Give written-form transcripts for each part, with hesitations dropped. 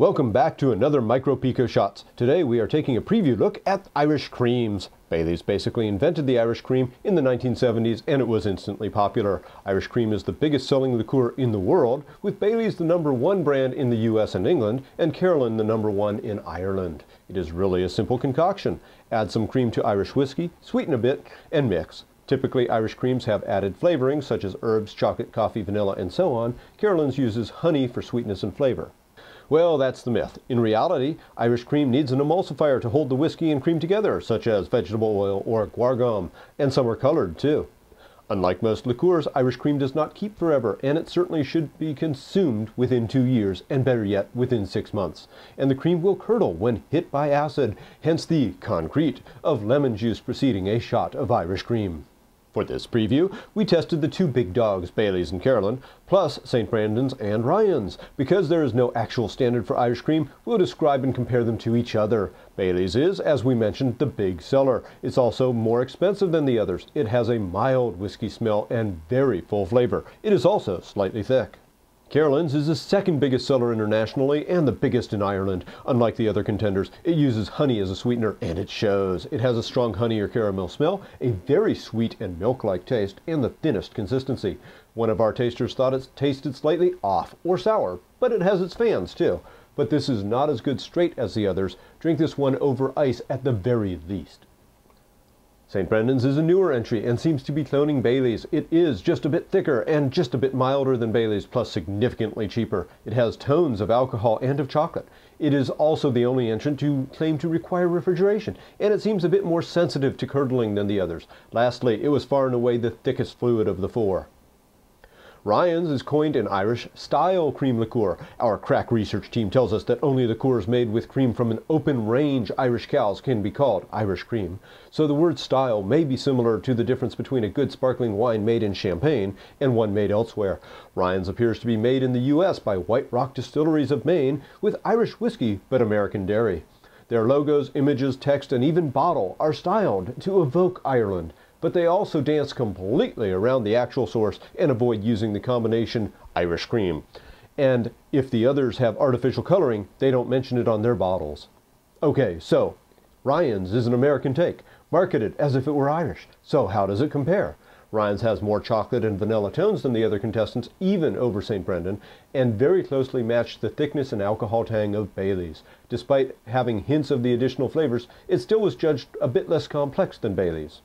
Welcome back to another Micro PicoShots. Today we are taking a preview look at Irish creams. Baileys basically invented the Irish cream in the 1970s and it was instantly popular. Irish cream is the biggest selling liqueur in the world, with Baileys the #1 brand in the US and England and Carolans the #1 in Ireland. It is really a simple concoction. Add some cream to Irish whiskey, sweeten a bit, and mix. Typically, Irish creams have added flavorings such as herbs, chocolate, coffee, vanilla, and so on. Carolans uses honey for sweetness and flavor. Well, that's the myth. In reality, Irish cream needs an emulsifier to hold the whiskey and cream together, such as vegetable oil or guar gum, and some are colored too. Unlike most liqueurs, Irish cream does not keep forever, and it certainly should be consumed within 2 years, and better yet, within 6 months. And the cream will curdle when hit by acid, hence the concrete of lemon juice preceding a shot of Irish cream. For this preview, we tested the two big dogs, Baileys and Carolans, plus St. Brendan's and Ryan's. Because there is no actual standard for Irish cream, we'll describe and compare them to each other. Baileys is, as we mentioned, the big seller. It's also more expensive than the others. It has a mild whiskey smell and very full flavor. It is also slightly thick. Carolans is the second biggest seller internationally and the biggest in Ireland. Unlike the other contenders, it uses honey as a sweetener and it shows. It has a strong honey or caramel smell, a very sweet and milk-like taste, and the thinnest consistency. One of our tasters thought it tasted slightly off or sour, but it has its fans too. But this is not as good straight as the others. Drink this one over ice at the very least. St. Brendan's is a newer entry and seems to be cloning Baileys. It is just a bit thicker and just a bit milder than Baileys, plus significantly cheaper. It has tones of alcohol and of chocolate. It is also the only entrant to claim to require refrigeration, and it seems a bit more sensitive to curdling than the others. Lastly, it was far and away the thickest fluid of the four. Ryan's is coined an Irish-style cream liqueur. Our crack research team tells us that only liqueurs made with cream from an open-range Irish cows can be called Irish cream. So the word style may be similar to the difference between a good sparkling wine made in Champagne and one made elsewhere. Ryan's appears to be made in the US by White Rock Distilleries of Maine with Irish whiskey but American dairy. Their logos, images, text, and even bottle are styled to evoke Ireland. But they also dance completely around the actual source and avoid using the combination Irish cream. And if the others have artificial coloring, they don't mention it on their bottles. Okay, so Ryan's is an American take, marketed as if it were Irish. So how does it compare? Ryan's has more chocolate and vanilla tones than the other contestants, even over St. Brendan, and very closely matched the thickness and alcohol tang of Baileys. Despite having hints of the additional flavors, it still was judged a bit less complex than Baileys.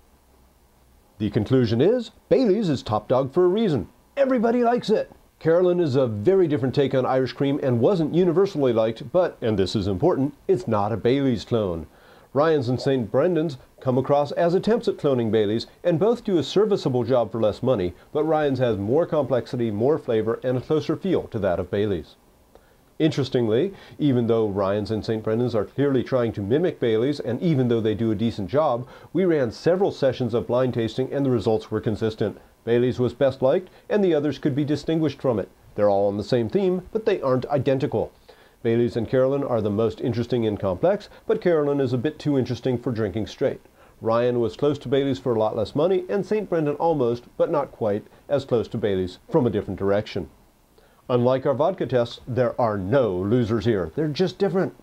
The conclusion is, Baileys is top dog for a reason. Everybody likes it. Carolans is a very different take on Irish cream and wasn't universally liked, but, and this is important, it's not a Baileys clone. Ryan's and St. Brendan's come across as attempts at cloning Baileys, and both do a serviceable job for less money, but Ryan's has more complexity, more flavor, and a closer feel to that of Baileys. Interestingly, even though Ryan's and St. Brendan's are clearly trying to mimic Baileys, and even though they do a decent job, we ran several sessions of blind tasting and the results were consistent. Baileys was best liked, and the others could be distinguished from it. They're all on the same theme, but they aren't identical. Baileys and Carolans are the most interesting and complex, but Carolans is a bit too interesting for drinking straight. Ryan was close to Baileys for a lot less money, and St. Brendan almost, but not quite, as close to Baileys from a different direction. Unlike our vodka tests, there are no losers here. They're just different.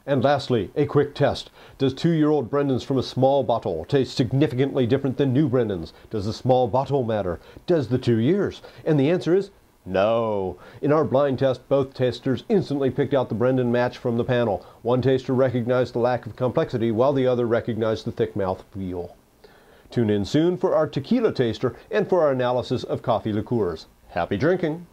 And lastly, a quick test. Does 2-year-old Brendan's from a small bottle taste significantly different than new Brendan's? Does the small bottle matter? Does the 2 years? And the answer is no. In our blind test, both tasters instantly picked out the Brendan match from the panel. One taster recognized the lack of complexity, while the other recognized the thick mouth feel. Tune in soon for our tequila taster and for our analysis of coffee liqueurs. Happy drinking!